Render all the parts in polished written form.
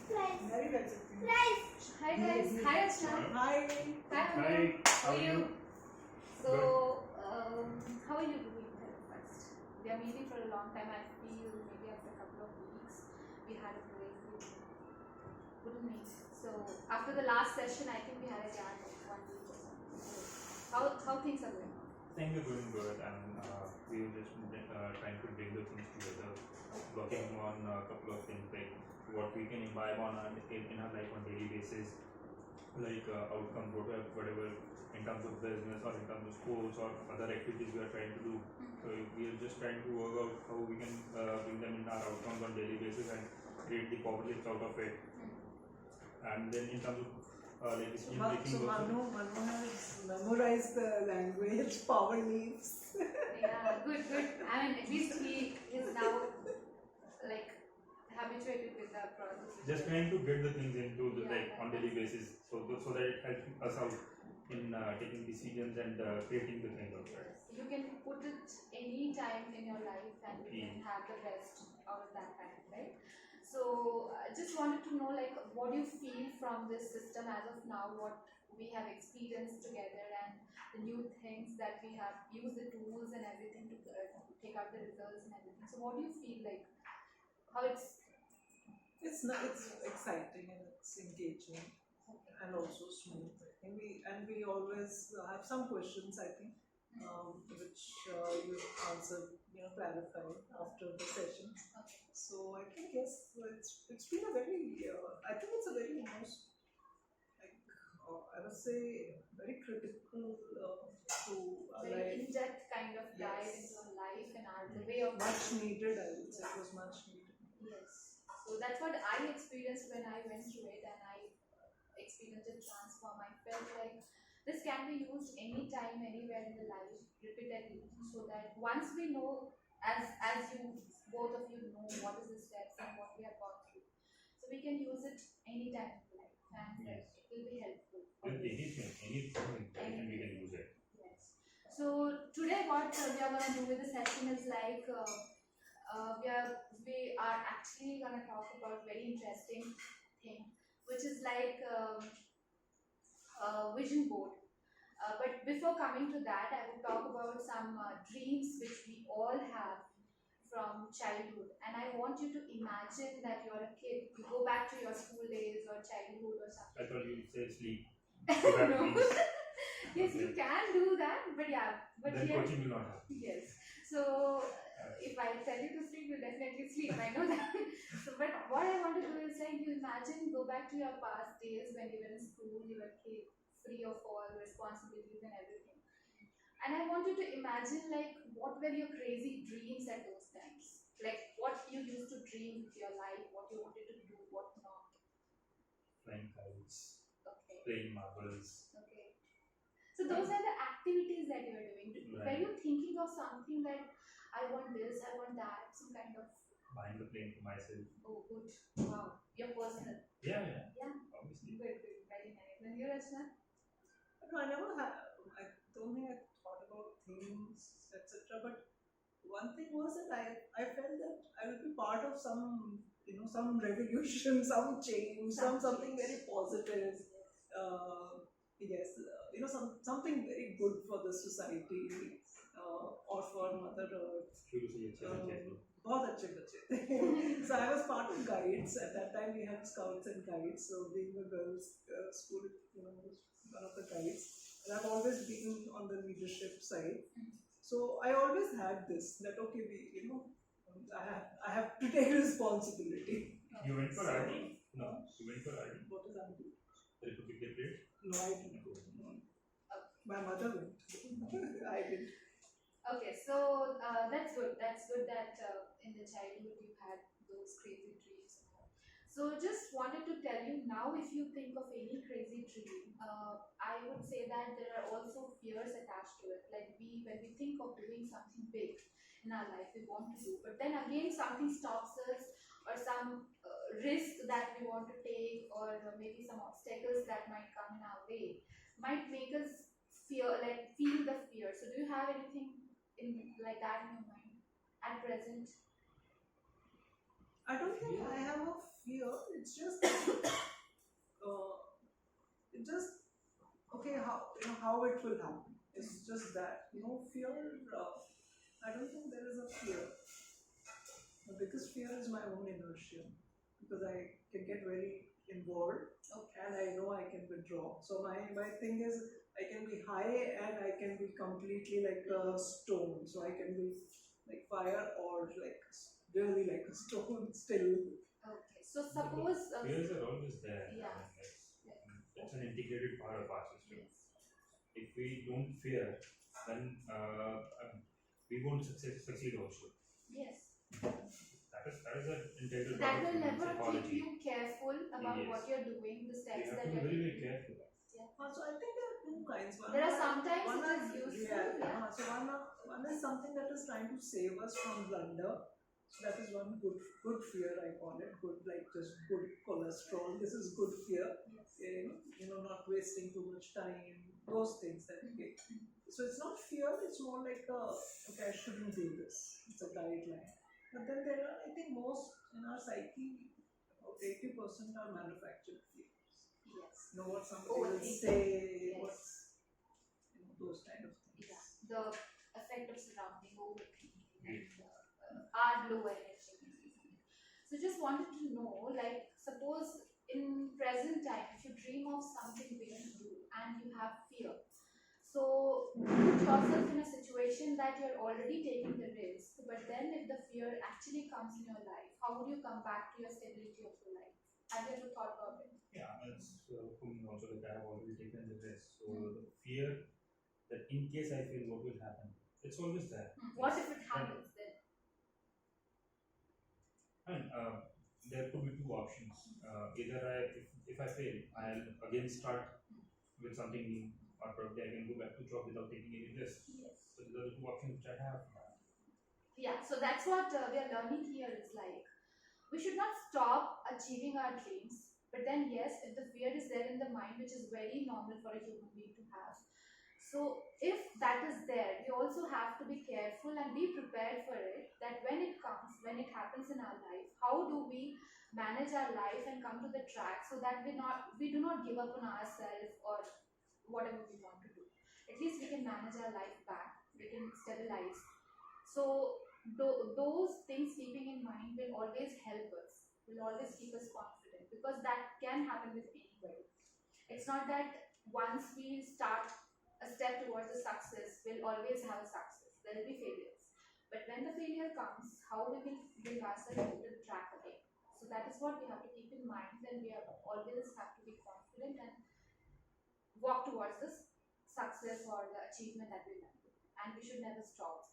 Very well, Sachin. Hi guys, hi Rashmi. Hi. Hi Hi, Manu. How are you? So, Good. how are you doing first? We are meeting for a long time. I feel maybe after a couple of weeks we had a break. We couldn't meet. So after the last session, I think we had a gap of 1 week or something. So, how things are going on? Things are going good, and we were just trying to bring the things together, working on a couple of things like what we can imbibe on in our life on daily basis, like outcomes, whatever in terms of business or in terms of sports or other activities we are trying to do. So we are just trying to work out how we can bring them in our outcomes on daily basis and create the positives out of it. And then in terms of like decision making, So Manu has memorized the language, power leaves. Yeah, good. I mean, at least he is now like habituated with the process. just trying to get the things into the, Yeah, like on daily basis, so that it helps us out in taking decisions and creating the things out there. You can put it any time in your life and you can have the best out of that time, right? So I just wanted to know, like, what do you feel from this system as of now, what we have experienced together and the new things that we have used, the tools and everything to take out the results and everything. So what do you feel like, how it's It's exciting and it's engaging and also smooth. I think we always have some questions, I think, which you answered, clarified after the session. So I think yes, it's been a very I think it's a very most I would say very critical to very in-depth kind of guide into our life and our the way of much needed. I would say it was much needed. Yes. So that's what I experienced when I went through it, and I experienced a transform. I felt like this can be used anytime, anywhere in the life, repeatedly, so that once we know, as you both of you know, what is the steps and what we have gone through, so we can use it anytime in life, and Yes. it will be helpful. Anything, and we can use it. Yes. So today, what we are going to do with the session is like. We are actually going to talk about very interesting thing, which is like vision board. But before coming to that, I will talk about some dreams which we all have from childhood. And I want you to imagine that you're a kid. You go back to your school days or childhood or something. I thought you would say sleep. No. Yes, you can do that, but yeah. But then here, coaching will not happen. yes. So if I tell you to sleep, you'll definitely sleep. I know that. So, but what I want to do is like you imagine, go back to your past days when you were in school, you were a kid, free of all responsibilities and everything. And I want you to imagine like what were your crazy dreams at those times? Like what you used to dream with your life, what you wanted to do, what not. Flying kites, Okay. playing marbles. Okay. So those are the activities that you are doing. Right. Were you thinking of something that I want this, I want that, some kind of Buying the plane for myself. Oh, good. Wow. Your personal. Yeah. Yeah. Obviously. Good. Very nice. And you, Rachna? No, I never had. I don't think I thought about things, etc. But one thing was that I felt that I will be part of some some revolution, some change, something very positive. Yes, something very good for the society or for Mother Earth. बहुत अच्छे बच्चे So I was part of guides at that time. We had scouts and guides. So being a girls' school, was one of the guides, and I've always been on the leadership side. So I always had this that okay, I have to take responsibility. You went for RD? No, you went for RD. What is RD? Republic Day Parade? No, I didn't go. No. My mother went. I didn't. Okay, so that's good. That's good that in the childhood you had those crazy dreams. So just wanted to tell you now, if you think of any crazy dream, I would say that there are also fears attached to it. Like when we think of doing something big in our life, we want to do, but then again something stops us, or some risk that we want to take, or maybe some obstacles that might come in our way, might make us feel the fear. So do you have anything like that in your mind at present? I don't think I have a fear. It's just, it just okay. How it will happen. It's just that fear. I don't think there is a fear. The biggest fear is my own inertia because I can get very involved and I know I can withdraw. So my thing is I can be high and I can be completely like a stone. So I can be like fire or like really like a stone still. Okay. So suppose. Fears are always there. Yeah. I mean, it's an integrated part of our system. Yes. If we don't fear, then we won't succeed also. Yes. That is an integral That part of will human never keep psychology. you careful about Yes. what you're doing, the We steps have that to be you're very, very taking. careful. So I think there are two kinds. There are sometimes it is useful. Yeah. So one is something that is trying to save us from blunder. So that is one good fear I call it. Good like just good cholesterol. This is good fear. Yes. Not wasting too much time. Those things that okay. So it's not fear. It's more like okay, I shouldn't do this. It's a guideline. But then there are, I think, most in our psyche, about 80% are manufactured fears. Yes. What somebody will say, Yes. what's those kind of things. Yeah. The effect of surrounding, overthinking, and our low energy. So just wanted to know, like, suppose in present time, if you dream of something big to do and you have fear, so put yourself in a situation that you're already taking the risk, but then if the fear actually comes in your life, how would you come back to your stability of your life? Have you ever thought about it? Yeah, that's for me also. Like I have already taken the risk. So the fear that in case I fail, what will happen? It's always there. What if it happens then? I mean, there could be two options. Either if I fail, I'll again start with something new, or probably I can go back to job without taking any risk. Yes. So these are the two options which I have. Yeah, so that's what we are learning here is like we should not stop achieving our dreams, but then yes, if the fear is there in the mind, which is very normal for a human being to have, so if that is there, we also have to be careful and be prepared for it, that when it comes, when it happens in our life, how do we manage our life and come to the track so that we do not give up on ourselves or whatever we want to do. At least we can manage our life back, we can stabilize. So those things keeping in mind will always help us, will always keep us confident, because that can happen with anybody. It's not that once we start a step towards a success, we'll always have a success. There will be failures. But when the failure comes, how we will bring ourselves into the track again. So that is what we have to keep in mind, and we always have to be confident and walk towards this success or the achievement that we want. And we should never stop.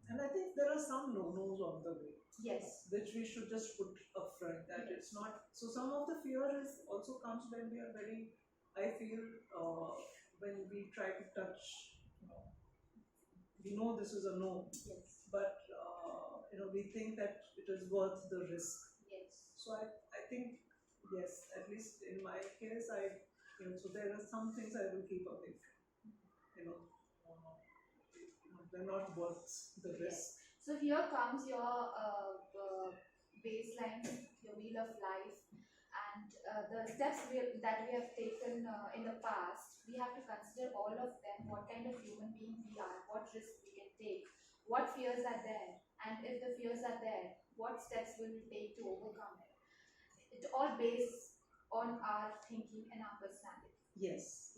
And I think there are some no-nos on the way. Yes. Which we should just put upfront that it's not. So some of the fear is also comes when we are very. I feel when we try to touch. We know this is a no. Yes. But we think that it is worth the risk. Yes. So I think yes, at least in my case, so there are some things I will keep away from. They're not worth the risk. So here comes your baseline, your wheel of life, and the steps that we have taken in the past. We have to consider all of them. What kind of human being we are, what risks we can take, what fears are there, and if the fears are there, what steps will we take to overcome it. It all based on our thinking and our personality. Yes.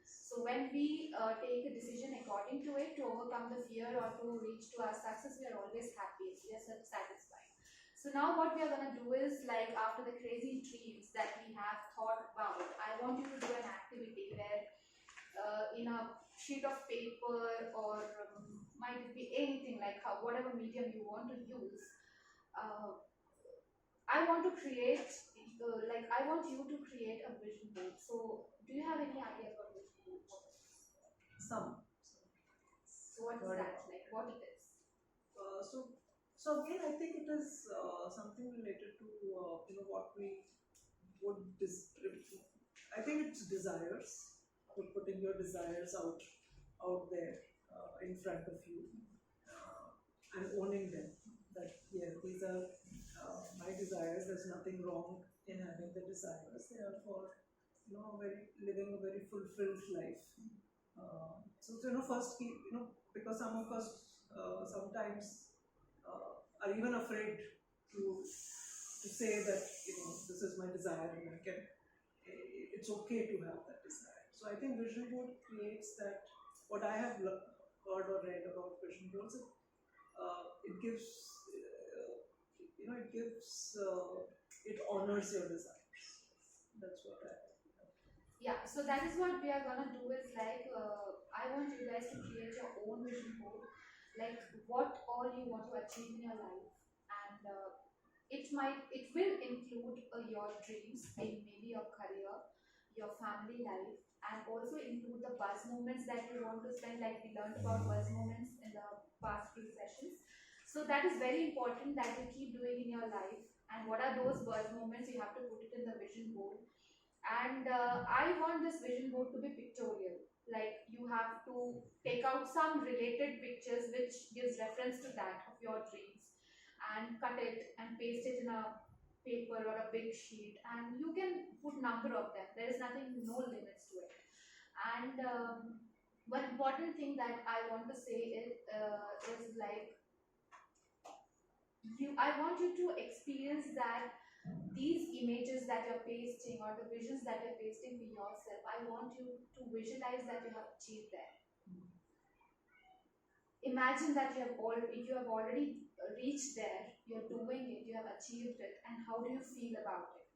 So when we take a decision according to it to overcome the fear or to reach to our success, we are always happy. We are satisfied. So now what we are going to do is, like, after the crazy dreams that we have thought about, I want you to do an activity where in a sheet of paper or might it be anything, like whatever medium you want to use, I want to create I want you to create a vision board. So do you have any idea about vision board? Some. So what is that like? What it is? So again, I think it is something related to what we would I think it's desires. Putting your desires out there in front of you and owning them. That these are my desires. There's nothing wrong in having the desires. They are for living a very fulfilled life. So first keep because some of us sometimes are even afraid to say that this is my desire and it's okay to have that desire. So I think vision board creates that. What I have heard or read about vision boards, it gives it honors your desires. That's what I. Yeah, so that is what we are gonna do is like, I want you guys to create your own vision board, like what all you want to achieve in your life, and it will include your dreams in maybe your career, your family life, and also include the buzz moments that you want to spend, like we learned about buzz moments in the past few sessions. So that is very important that you keep doing in your life. And what are those buzz moments? You have to put it in the vision board. And I want this vision board to be pictorial. Like you have to take out some related pictures which gives reference to that of your dreams, and cut it and paste it in a paper or a big sheet, and you can put number of them. There is nothing, no limits to it. And one important thing that I want to say is like, I want you to experience that these images that you're pasting or the visions that you're pasting for yourself, I want you to visualize that you have achieved that. Imagine that if you have already reached there, you're doing it, you have achieved it, and how do you feel about it?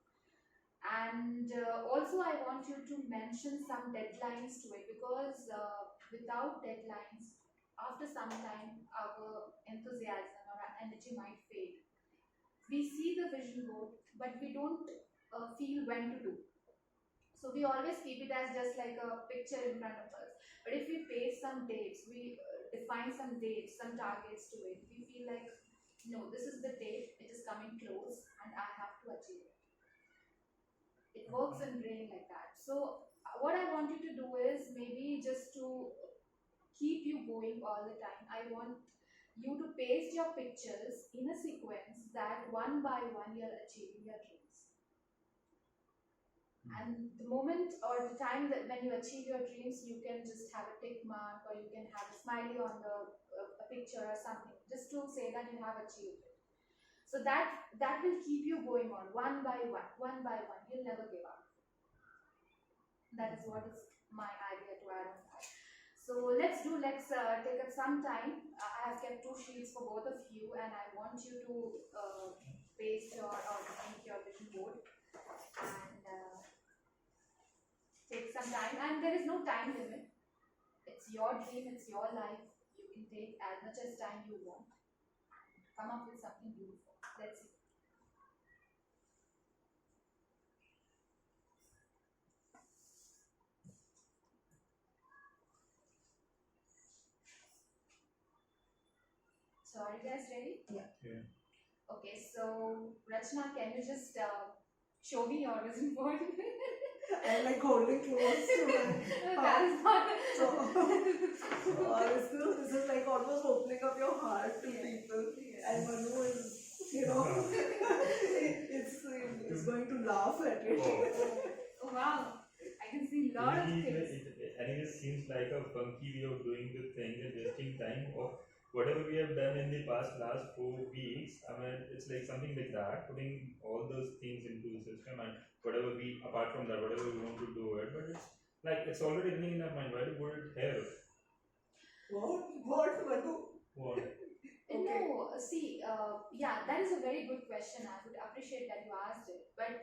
And also, I want you to mention some deadlines to it, because without deadlines, after some time, our enthusiasm or our energy might fade. We see the vision board, but we don't feel when to do. So we always keep it as just like a picture in front of us. But if we paste some dates, we define some dates, some targets to it, we feel like, no, this is the date, it is coming close, and I have to achieve it. It works in brain like that. So what I want you to do is maybe just to keep you going all the time, I want you to paste your pictures in a sequence that one by one you're achieving your dreams. And the moment or the time that when you achieve your dreams, you can just have a tick mark, or you can have a smiley on the a picture or something, just to say that you have achieved it. So that will keep you going on one by one, one by one. You'll never give up. That is what is my idea to add on that. So let's take up some time. I have kept 2 sheets for both of you, and I want you to paste or make your vision board, and take some time. And there is no time limit. It's your dream, it's your life. You can take as much as time you want. Come up with something beautiful. Let's see. So are you guys ready? Yeah. Okay, so Rachna, can you just show me your vision board? I'm like holding close to my That is not. this is like almost opening up your heart to people. And Manu is, it's going to laugh at it. Oh wow, I can see a lot of things. And it just seems like a funky way of doing the thing and wasting time of whatever we have done in the last 4 weeks. I mean, it's like something like that, putting all those things into the system, and whatever we, apart from that, whatever we want to do it, but it's like it's already running in our mind. Why would it help? What, Manu? What? Okay. No, see, yeah, that is a very good question. I would appreciate that you asked it. But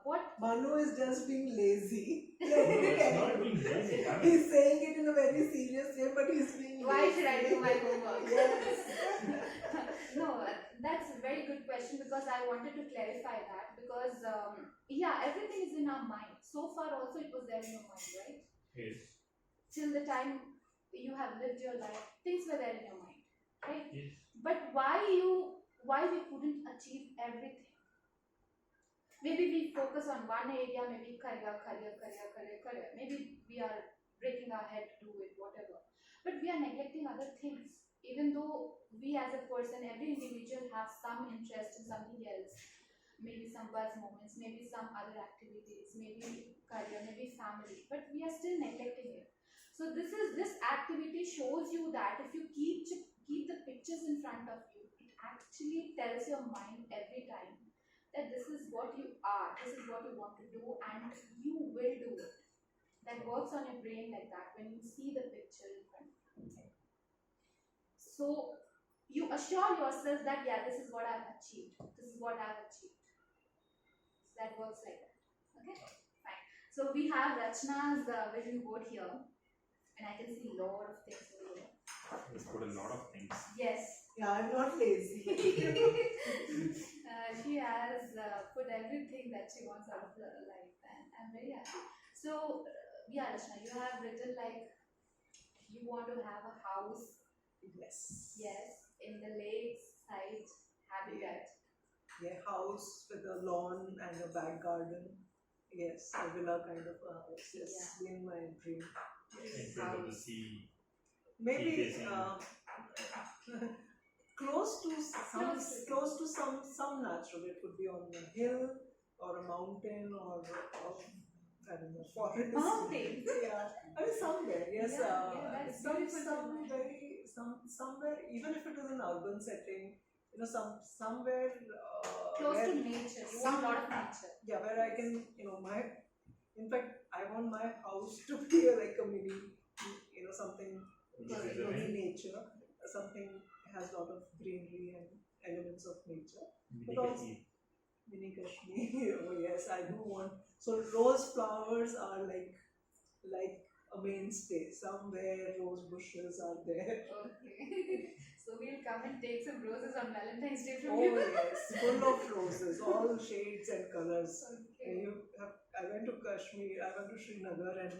what? Manu is just being lazy. No, it's not being lazy. I mean, He's saying it in a very serious way, but he's being Why lazy. should I do my homework? Yes. No, that's a very good question, because I wanted to clarify that, because yeah, everything is in our mind. So far, also it was there in your mind, right? yes. Till the time you have lived your life, things were there in your mind, right? Yes. But why we couldn't achieve everything? Maybe we focus on one area, maybe career. Maybe we are breaking our head to do it, whatever. But we are neglecting other things. even though we as a person, every individual have some interest in something else, maybe some buzz moments, maybe some other activities, maybe career, maybe family, but we are still neglecting it. So this activity shows you that if you keep the pictures in front of you, it actually tells your mind every time that this is what you are, this is what you want to do, and you will do it. That works on your brain like that when you see the picture in front of you. So you assure yourself that yeah, this is what I've achieved. This is what I've achieved. So that works like that. Okay, fine. So we have Rachna's vision board here, and I can see a lot of things over here. Let's put a lot of things. Yes. Yeah, I'm not lazy. She has put everything that she wants out of her life, and I'm very happy. So, yeah, Rachna, you have written like you want to have a house, Yes. yes, in the lakes side habitat. Yeah, house with a lawn and a back garden. Yes, a villa kind of a house. Yes, Yeah. been my dream. In front of the sea. Maybe facing. close to some Close to- close to some natural. It could be on a hill or a mountain or I don't know, forest. Mountain. Yeah, I mean somewhere. Yes, Yeah, that's beautiful. somewhere. Even if it is an urban setting, somewhere Close where to nature. You want a lot of nature. yeah, where I can, in fact, I want my house to be like a mini, something mini nature, something has a lot of greenery and elements of nature. Mini But also, Kashmir. mini Kashmir. Oh yes, I do want. So rose flowers are like a mainstay. Somewhere rose bushes are there. Okay. So we'll come and take some roses on Valentine's Day from Oh you. yes, full of roses, all shades and colors. Okay. I went to Kashmir, I went to Srinagar, and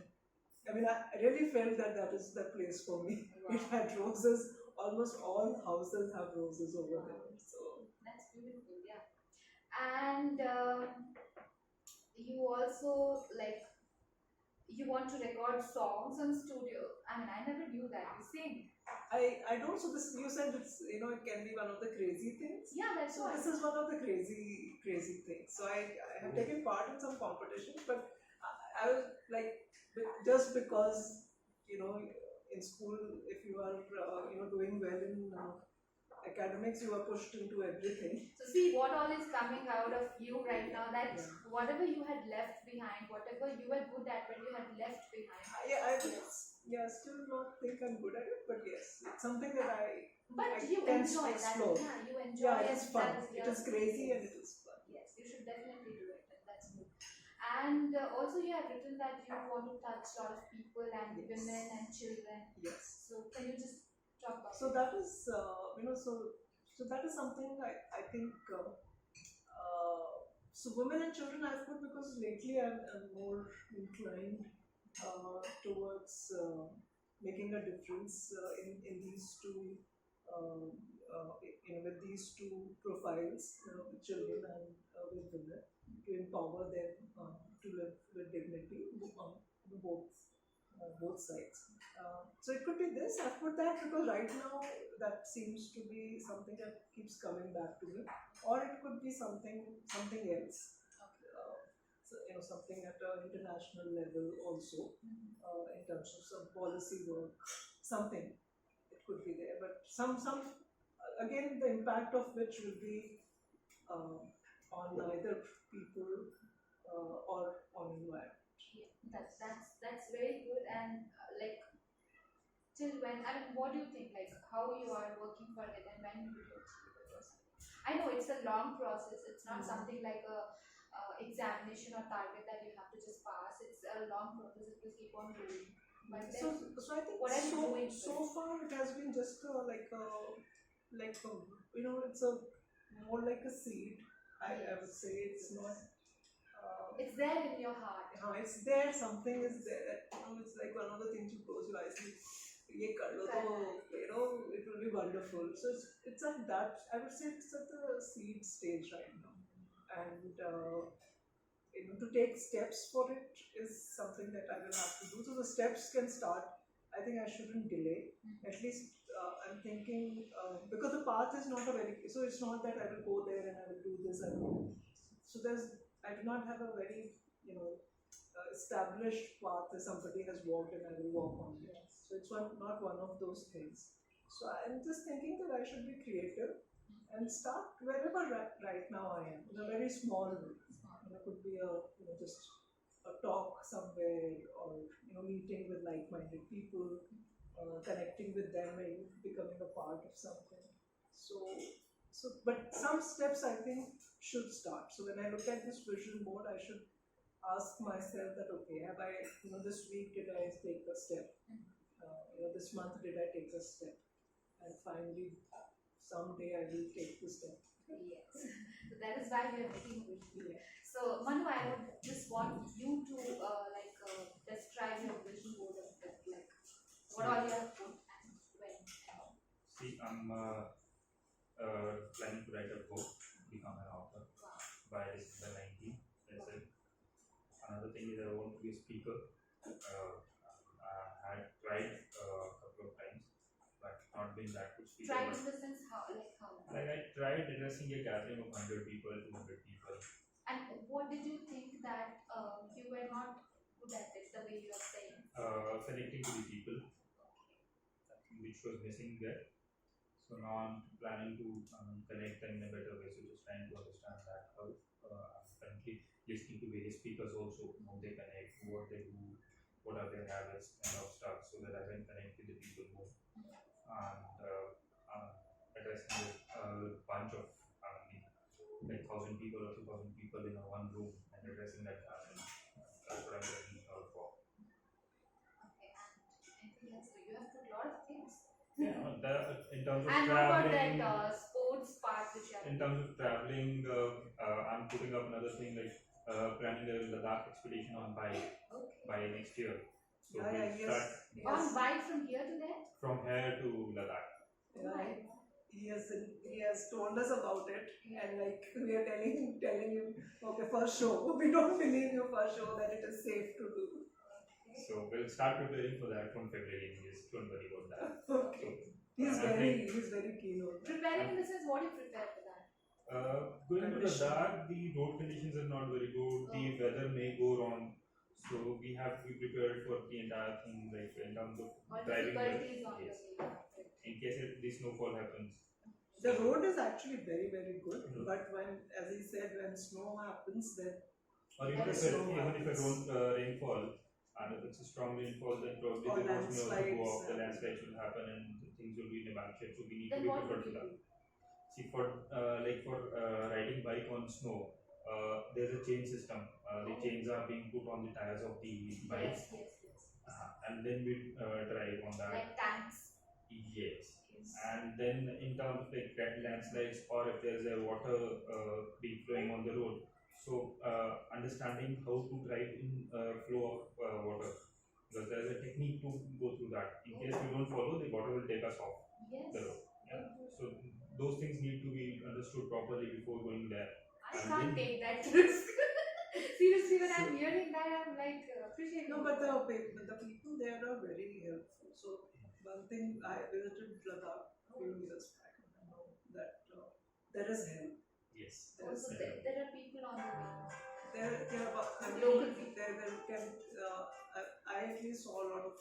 I mean, I really felt that is the place for me. Wow. It had roses. Almost all houses have roses over Wow. there. So That's beautiful, yeah. And you also like you want to record songs on studio. I mean, I never knew that you sing. I don't. So this you said it can be one of the crazy things. Yeah, that's So what. this is one of the crazy things. So I have taken part in some competitions, but I was like just because in school if you are doing well in academics you are pushed into everything. So see what all is coming out of you right now. That Yeah. whatever you had left behind, whatever you were good at when you had left behind. I would still not think I'm good at it, but yes, it's something that I But I you can enjoy explore. that. Yeah, you enjoy Yeah, it and is fun. that is It your is crazy yes. and it is fun. Yes, you should definitely do it, and that's good. And also, you have written that you want to touch a lot of people and Yes. women and children. Yes. So, can you just talk about So it? that is so that is something I think. So women and children I've put because lately I'm more inclined towards making a difference in these two with these two profiles, with children and with women, to empower them to live with dignity on both sides. So it could be this. I've put that because right now that seems to be something that keeps coming back to me, or it could be something else. So, something at an international level also, in terms of some policy work, something it could be there. But some again the impact of which will be on either people or on environment. Yeah, that's very good. And like, till when? I mean, what do you think? Like, how you are working for it, and when will you achieve it or something? I know it's a long process. It's not something like a examination or target that you have to just pass. It's a long process. It will keep on going. But then, So I think what are you doing so first? far it has been just it's a more like a seed. I would say it's not. It's there in your heart. It's there. Something is there. It's like one of the things you close your eyes and ये कर लो तो it will be wonderful. So it's at that. I would say it's at the seed stage right now, and to take steps for it is something that I will have to do. So the steps can start. I think I shouldn't delay. At least I'm thinking because the path is not a very, so it's not that I will go there and I will do this. So I do not have a very, established path that somebody has walked and I will walk on it. So it's not one of those things. So I'm just thinking that I should be creative and start wherever right now I am, in a very small way. Could be just a talk somewhere, or meeting with like-minded people, connecting with them and becoming a part of something. But some steps I think should start. So when I look at this vision board, I should ask myself that, okay, have I, this week did I take a step? This month did I take a step? And finally, someday I will take the step. Yes. So that is why we are making a vision. Yeah. So Manu, I would just want you to describe your vision board a bit, like what all you have put and when. See, I'm planning to write a book, become an author by December 19th. That's it. Another thing is I want to be a speaker. I had tried a couple of times, but not been that good speaker. Tried in the sense how? Like I tried addressing a gathering of 100 people, 200 people. And what did you think that you were not good at it, the way you are saying? Connecting to the people, which was missing there. So now I'm planning to connect them in a better way. So just trying to understand that how I'm currently listening to various speakers also, how they connect, what they do, what are their habits, kind of stuff, so that I can connect with the people more. And addressing a bunch of like 1,000 people or 2,000 people in a one room and addressing that challenge. That's what I'm looking out for. Okay, and anything else? So you have put a lot of things. Yeah, in terms of and traveling. And what about that sports part which you have? In terms of traveling, I'm putting up another thing like planning a Ladakh expedition on bike by next year. So we'll start on bike from here to there? From here to Ladakh. Yeah, he has told us about it, and like we are telling him, okay, first show, we don't believe you first show that it is safe to do. So we'll start preparing for that from February. Just don't worry about that. Okay. So, he's very keen on that. Preparing in the sense, what do you prepare for that? Going to Ladakh, the road conditions are not very good. The weather may go wrong. So we have to be prepared for the entire thing, like in terms of driving. Yes. In case the snowfall happens. The road is actually very, very good, but when, as he said, when snow happens, then or even if a rainfall, and if it's a strong rainfall, then probably the roads may also go off, the landslides will happen, and things will be in a bad shape. So we need to be prepared for that. See, for riding bike on snow, there's a chain system. The chains are being put on the tires of the bike, and then we drive on that. Like tanks. Yes. And then in terms of like landslides, or if there's a water being flowing on the road, so understanding how to drive in flow of water, because there's a technique to go through that. In case we don't follow, the water will take us off the road. Yeah. So those things need to be understood properly before going there. I can't take that risk. Seriously, when I'm hearing that, I'm like appreciating. No, but the people there are very helpful. So one thing, I visited Ladakh a few years back, and I know that there is help. Yes. Also, there are people on the way. There are local people. I at least saw a lot of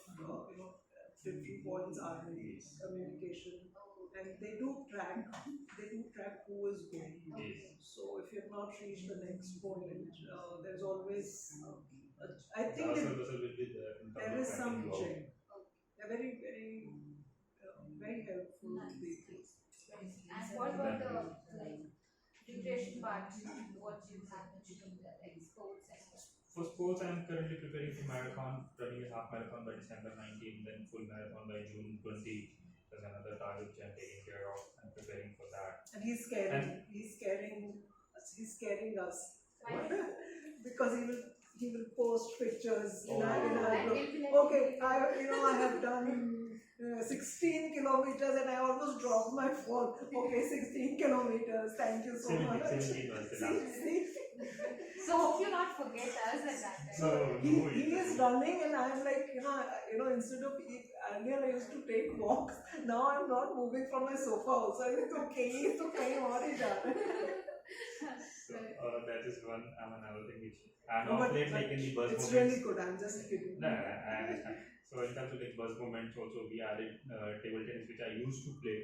different points are in communication, and they do track who is going. Yes. So if you have not reached the next point, there's always I think there is some change. They're very, very, very helpful people. And what about the nutrition part? What you have mentioned, like sports and stuff? For sports, I'm currently preparing for marathon, running a half marathon by December 19, then full marathon by June 20. There's another target which I'm taking care of and preparing for that. And he's scaring us. Because he will post pictures in our group. Okay, I have done 16 kilometers and I almost dropped my phone. Okay, 16 kilometers. Thank you so much. 17 was the last. So hope you not forget forget us at that time. So He is running and I'm like, instead of earlier I used to take walks. Now I'm not moving from my sofa also. I'm like, okay, तो कहीं और ही जा रहे हैं. So that is one another thing which, and No, of but- late, like in the bus It's moments. really good. I'm just kidding. No, I understand. So in terms of like bus moments, also we added table tennis, which I used to play,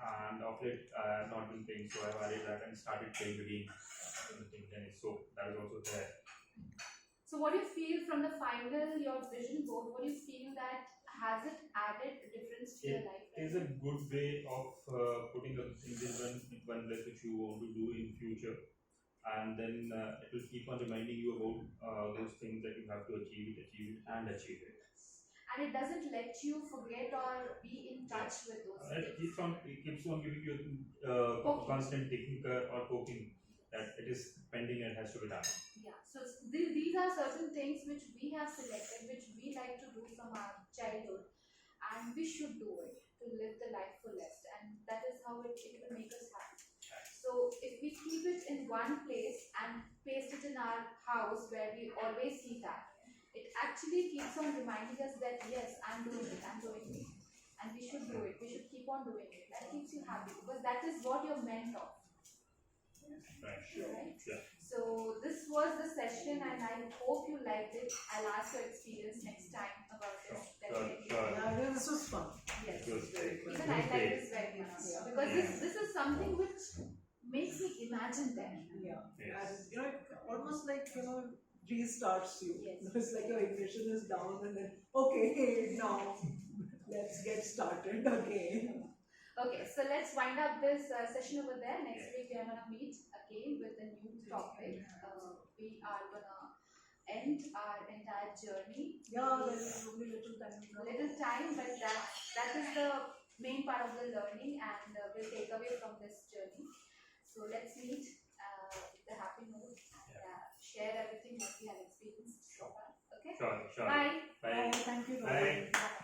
and of late I have not been playing, so I've added that and started playing again table tennis. So that is also there. So what do you feel from the final, your vision board, what do you feel that has it added a difference to your life? It is a good way of putting up things in one place which you want to do in future, and then it will keep on reminding you about those things that you have to achieve it. And it doesn't let you forget or be in touch with those It things. keeps on giving you constant thinker or poking that it is pending and has to be done. Yeah, so these are certain things which we have selected, which we like to do from our childhood, and we should do it to live the life fullest, and that is how it will make us happy. So if we keep it in one place and paste it in our house where we always see that, it actually keeps on reminding us that yes, I'm doing it, and we should do it. We should keep on doing it. That keeps you happy because that is what you're meant of. Right? Yeah. So this was the session, and I hope you liked it. I'll ask your experience next time about this. Definitely. Yeah, this was fun. Yes. It was very fun. Even I like this very much because this is something which makes me imagine them. Yeah. Yes. And it almost like restarts you. Yes. It's like your ignition is down and then okay, now let's get started again. Okay, so let's wind up this session over there. Next week we are gonna meet again with a new topic. We are gonna end our entire journey. Yeah, there is only little time now. Little time, but that is the main part of the learning, and we'll take away from this journey. So let's meet with a happy note and share everything that we have experienced so far. Okay. Sure. Bye. Bye. Thank you. Bye. Bye.